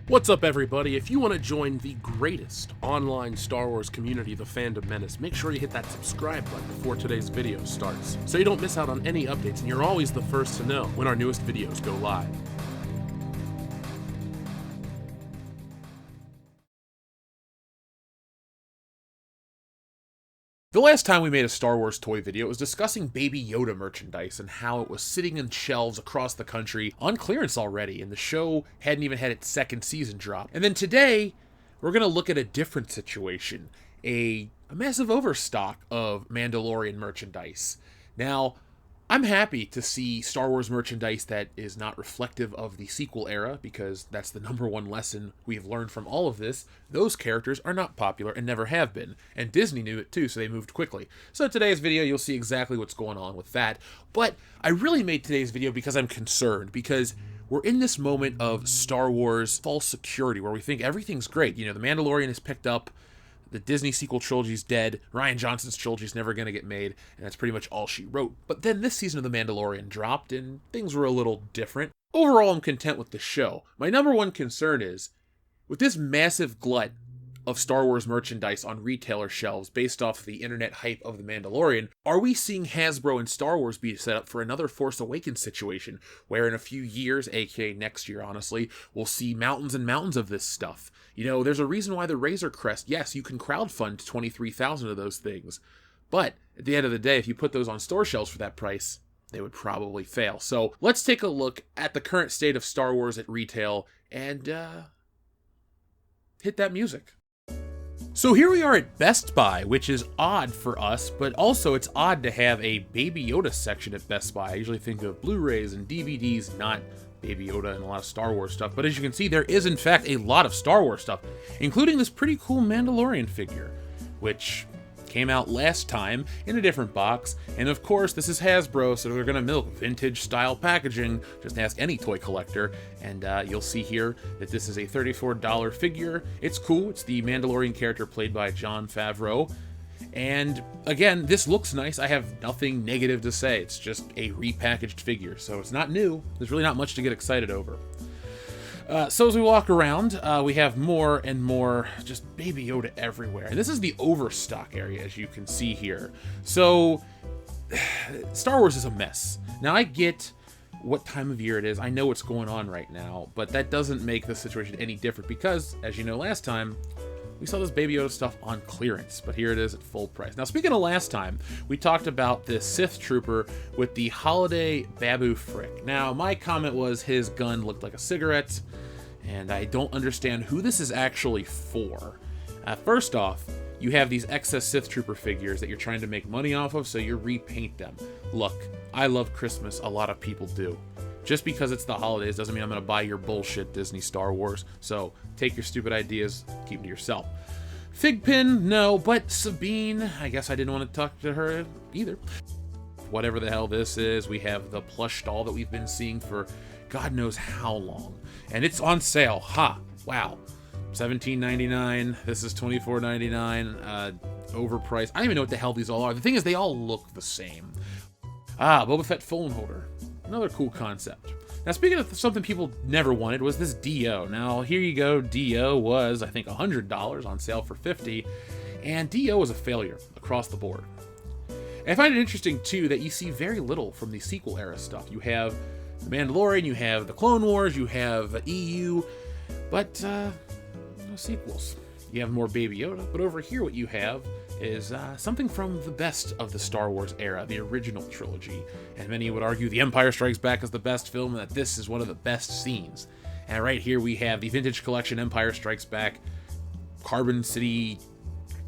What's up, everybody? If you want to join the greatest online Star Wars community, the Fandom Menace, make sure you hit that subscribe button before today's video starts, so you don't miss out on any updates and you're always the first to know when our newest videos go live. The last time we made a Star Wars toy video, it was discussing Baby Yoda merchandise and how it was sitting in shelves across the country on clearance already, and the show hadn't even had its second season drop. And then today, we're going to look at a different situation, a massive overstock of Mandalorian merchandise. Now, I'm happy to see Star Wars merchandise that is not reflective of the sequel era, because that's the number one lesson we've learned from all of this. Those characters are not popular and never have been, and Disney knew it too, so they moved quickly. So in today's video, you'll see exactly what's going on with that. But I really made today's video because I'm concerned, because we're in this moment of Star Wars false security, where we think everything's great. You know, The Mandalorian is picked up, the Disney sequel trilogy's dead, Rian Johnson's trilogy's never going to get made, and that's pretty much all she wrote. But then this season of The Mandalorian dropped, and things were a little different. Overall, I'm content with the show. My number one concern is, with this massive glut of Star Wars merchandise on retailer shelves based off the internet hype of The Mandalorian, are we seeing Hasbro and Star Wars be set up for another Force Awakens situation, where in a few years, aka next year honestly, we'll see mountains and mountains of this stuff? You know, there's a reason why the Razor Crest, yes, you can crowdfund 23,000 of those things, but at the end of the day, if you put those on store shelves for that price, they would probably fail. So let's take a look at the current state of Star Wars at retail and hit that music. So here we are at Best Buy, which is odd for us, but also it's odd to have a Baby Yoda section at Best Buy. I usually think of Blu-rays and DVDs, not Baby Yoda and a lot of Star Wars stuff. But as you can see, there is in fact a lot of Star Wars stuff, including this pretty cool Mandalorian figure, which came out last time in a different box. And of course, this is Hasbro, so they're gonna milk vintage style packaging. Just ask any toy collector, and you'll see here that this is a $34 figure. It's cool. It's the Mandalorian character played by Jon Favreau. And again, this looks nice. I have nothing negative to say. It's just a repackaged figure, so it's not new. There's really not much to get excited over. So as we walk around, we have more and more just Baby Yoda everywhere. And this is the overstock area, as you can see here. So, Star Wars is a mess. Now, I get what time of year it is. I know what's going on right now, but that doesn't make the situation any different because, as you know, last time, we saw this Baby Yoda stuff on clearance, but here it is at full price. Now, speaking of last time, we talked about this Sith Trooper with the Holiday Babu Frick. Now, my comment was his gun looked like a cigarette, and I don't understand who this is actually for. First off, you have these excess Sith Trooper figures that you're trying to make money off of, so you repaint them. Look, I love Christmas, a lot of people do. Just because it's the holidays doesn't mean I'm going to buy your bullshit Disney Star Wars. So take your stupid ideas, keep them to yourself. Figpin, no, but Sabine, I guess I didn't want to talk to her either. Whatever the hell this is, we have the plush doll that we've been seeing for God knows how long. And it's on sale. Ha! Wow. $17.99. This is $24.99. Overpriced. I don't even know what the hell these all are. The thing is, they all look the same. Boba Fett phone holder. Another cool concept. Now, speaking of something people never wanted, was this D.O. Now, here you go. D.O. was, I think, $100 on sale for $50, and D.O. was a failure across the board. And I find it interesting, too, that you see very little from the sequel era stuff. You have The Mandalorian, you have The Clone Wars, you have EU, but no sequels. You have more Baby Yoda, but over here what you have is something from the best of the Star Wars era, the original trilogy. And many would argue The Empire Strikes Back is the best film and that this is one of the best scenes. And right here we have the Vintage Collection Empire Strikes Back Carbon City,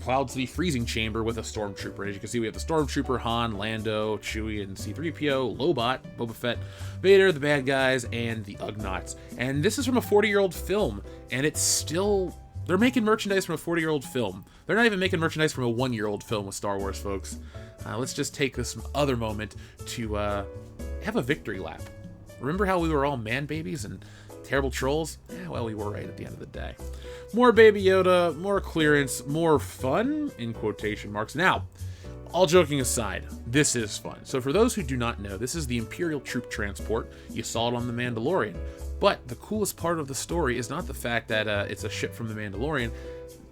Cloud City freezing chamber with a Stormtrooper. And as you can see, we have the Stormtrooper, Han, Lando, Chewie, and C-3PO, Lobot, Boba Fett, Vader, the bad guys, and the Ugnaughts. And this is from a 40-year-old film, and it's still... They're making merchandise from a 40-year-old film. They're not even making merchandise from a 1-year-old film with Star Wars, folks. Let's just take this other moment to have a victory lap. Remember how we were all man babies and terrible trolls? Well, we were right at the end of the day. More Baby Yoda, more clearance, more fun, in quotation marks. Now, all joking aside, this is fun. So for those who do not know, this is the Imperial Troop Transport. You saw it on The Mandalorian. But the coolest part of the story is not the fact that it's a ship from the Mandalorian.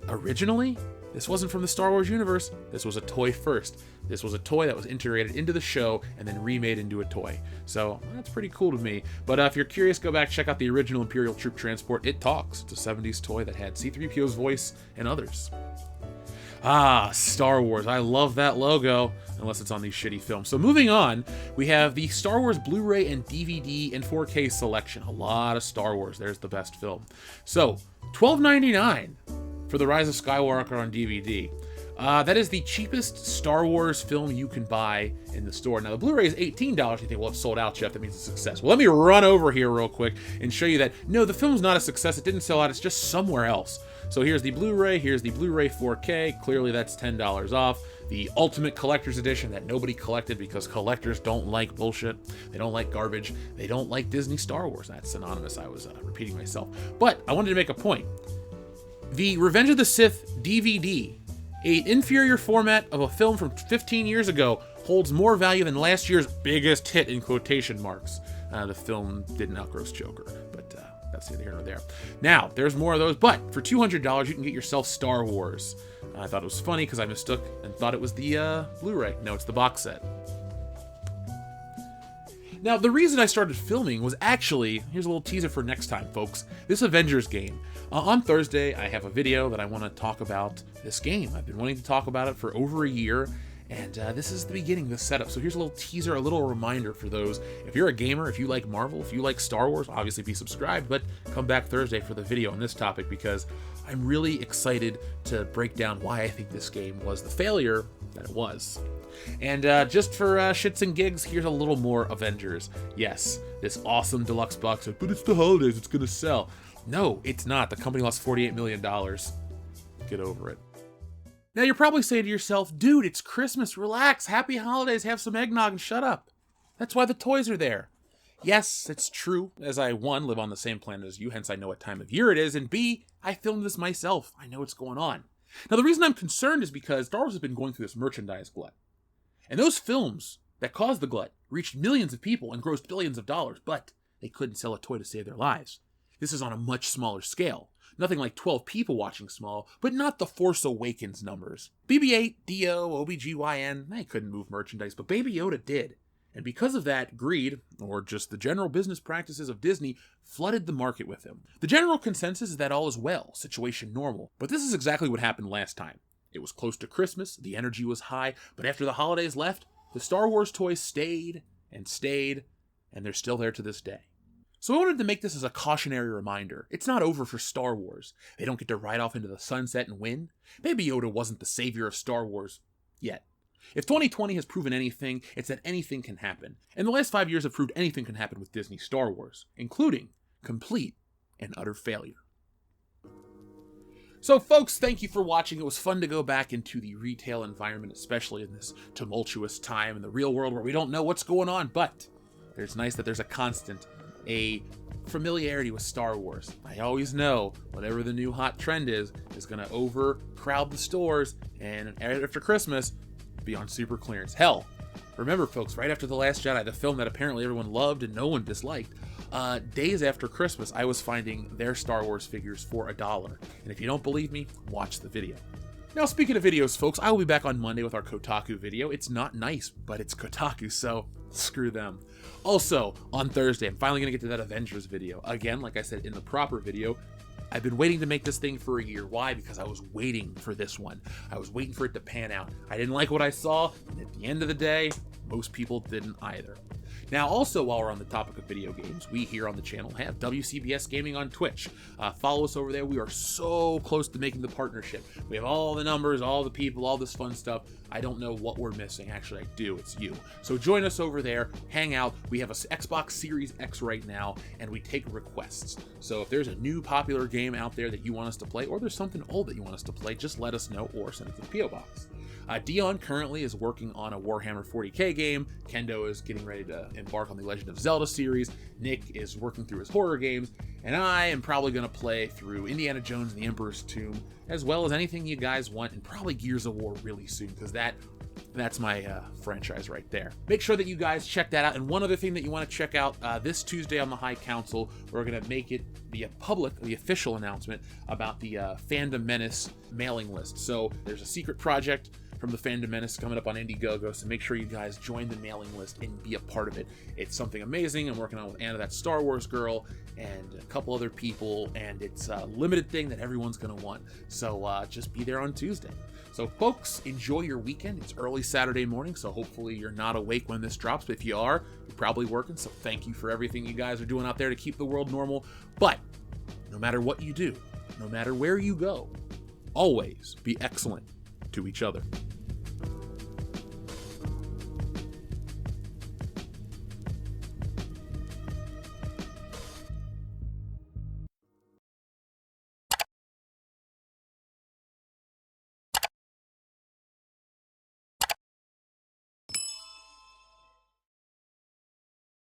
Originally, this wasn't from the Star Wars universe. This was a toy first. This was a toy that was integrated into the show and then remade into a toy. So that's pretty cool to me. But if you're curious, go back, check out the original Imperial Troop Transport. It talks. It's a 70s toy that had C-3PO's voice and others. Ah, Star Wars. I love that logo, unless it's on these shitty films. So moving on, we have the Star Wars Blu-ray and DVD and 4K selection. A lot of Star Wars. There's the best film. So, $12.99 for The Rise of Skywalker on DVD. That is the cheapest Star Wars film you can buy in the store. Now, the Blu-ray is $18. You think, well, it's sold out, Jeff. That means it's a success. Well, let me run over here real quick and show you that, no, the film's not a success. It didn't sell out. It's just somewhere else. So here's the Blu-ray. Here's the Blu-ray 4K. Clearly, that's $10 off. The Ultimate Collector's Edition that nobody collected because collectors don't like bullshit. They don't like garbage. They don't like Disney Star Wars. That's synonymous. I was repeating myself. But I wanted to make a point. The Revenge of the Sith DVD, an inferior format of a film from 15 years ago, holds more value than last year's biggest hit in quotation marks. The film didn't outgross Joker, but that's neither here nor there. Now, there's more of those, but for $200, you can get yourself Star Wars. I thought it was funny because I mistook and thought it was the Blu-ray. No, it's the box set. Now, the reason I started filming was actually, here's a little teaser for next time, folks, this Avengers game. On Thursday, I have a video that I want to talk about this game. I've been wanting to talk about it for over a year, and this is the beginning, the setup. So here's a little teaser, a little reminder for those. If you're a gamer, if you like Marvel, if you like Star Wars, obviously be subscribed, but come back Thursday for the video on this topic because I'm really excited to break down why I think this game was the failure that it was. And just for shits and gigs, here's a little more Avengers. Yes, this awesome deluxe box set, but it's the holidays, it's gonna sell. No, it's not. The company lost $48 million. Get over it. Now you're probably saying to yourself, dude, it's Christmas, relax, happy holidays, have some eggnog and shut up. That's why the toys are there. Yes, it's true, as I, 1, live on the same planet as you, hence I know what time of year it is, and B, I filmed this myself. I know what's going on. Now the reason I'm concerned is because Star Wars has been going through this merchandise glut. And those films that caused the glut reached millions of people and grossed billions of dollars, but they couldn't sell a toy to save their lives. This is on a much smaller scale. Nothing like 12 people watching small, but not the Force Awakens numbers. BB-8, D-O, OBGYN, they couldn't move merchandise, but Baby Yoda did. And because of that, greed, or just the general business practices of Disney, flooded the market with him. The general consensus is that all is well, situation normal. But this is exactly what happened last time. It was close to Christmas, the energy was high, but after the holidays left, the Star Wars toys stayed, and they're still there to this day. So I wanted to make this as a cautionary reminder. It's not over for Star Wars. They don't get to ride off into the sunset and win. Baby Yoda wasn't the savior of Star Wars yet. If 2020 has proven anything, it's that anything can happen. And the last 5 years have proved anything can happen with Disney Star Wars, including complete and utter failure. So folks, thank you for watching. It was fun to go back into the retail environment, especially in this tumultuous time in the real world where we don't know what's going on, but it's nice that there's a constant, a familiarity with Star Wars. I always know whatever the new hot trend is going to overcrowd the stores, and after Christmas, be on super clearance. Hell, remember folks, right after The Last Jedi, the film that apparently everyone loved and no one disliked, days after Christmas, I was finding their Star Wars figures for $1. And if you don't believe me, watch the video. Now, speaking of videos, folks, I will be back on Monday with our Kotaku video. It's not nice, but it's Kotaku, so screw them. Also, on Thursday, I'm finally going to get to that Avengers video. Again, like I said in the proper video, I've been waiting to make this thing for a year. Why? Because I was waiting for this one. I was waiting for it to pan out. I didn't like what I saw, and at the end of the day, most people didn't either. Now, also, while we're on the topic of video games, we here on the channel have WCBS Gaming on Twitch. Follow us over there. We are so close to making the partnership. We have all the numbers, all the people, all this fun stuff. I don't know what we're missing. Actually, I do. It's you. So join us over there. Hang out. We have a Xbox Series X right now, and we take requests. So if there's a new popular game out there that you want us to play, or there's something old that you want us to play, just let us know or send it to the P.O. Box. Dion currently is working on a Warhammer 40k game. Kendo is getting ready to embark on the Legend of Zelda series. Nick is working through his horror games. And I am probably going to play through Indiana Jones and the Emperor's Tomb, as well as anything you guys want, and probably Gears of War really soon, because that That's my franchise right there. Make sure that you guys check that out. And one other thing that you want to check out, this Tuesday on the High Council, we're going to make it the public, the official announcement about the Fandom Menace mailing list. So there's a secret project from the Fandom Menace coming up on Indiegogo, so make sure you guys join the mailing list and be a part of it. It's something amazing. I'm working on with Anna, that Star Wars girl, and a couple other people, and it's a limited thing that everyone's going to want. So just be there on Tuesday. So folks, enjoy your weekend. It's early Saturday morning, so hopefully you're not awake when this drops, but if you are, you're probably working, so thank you for everything you guys are doing out there to keep the world normal. But no matter what you do, no matter where you go, always be excellent to each other.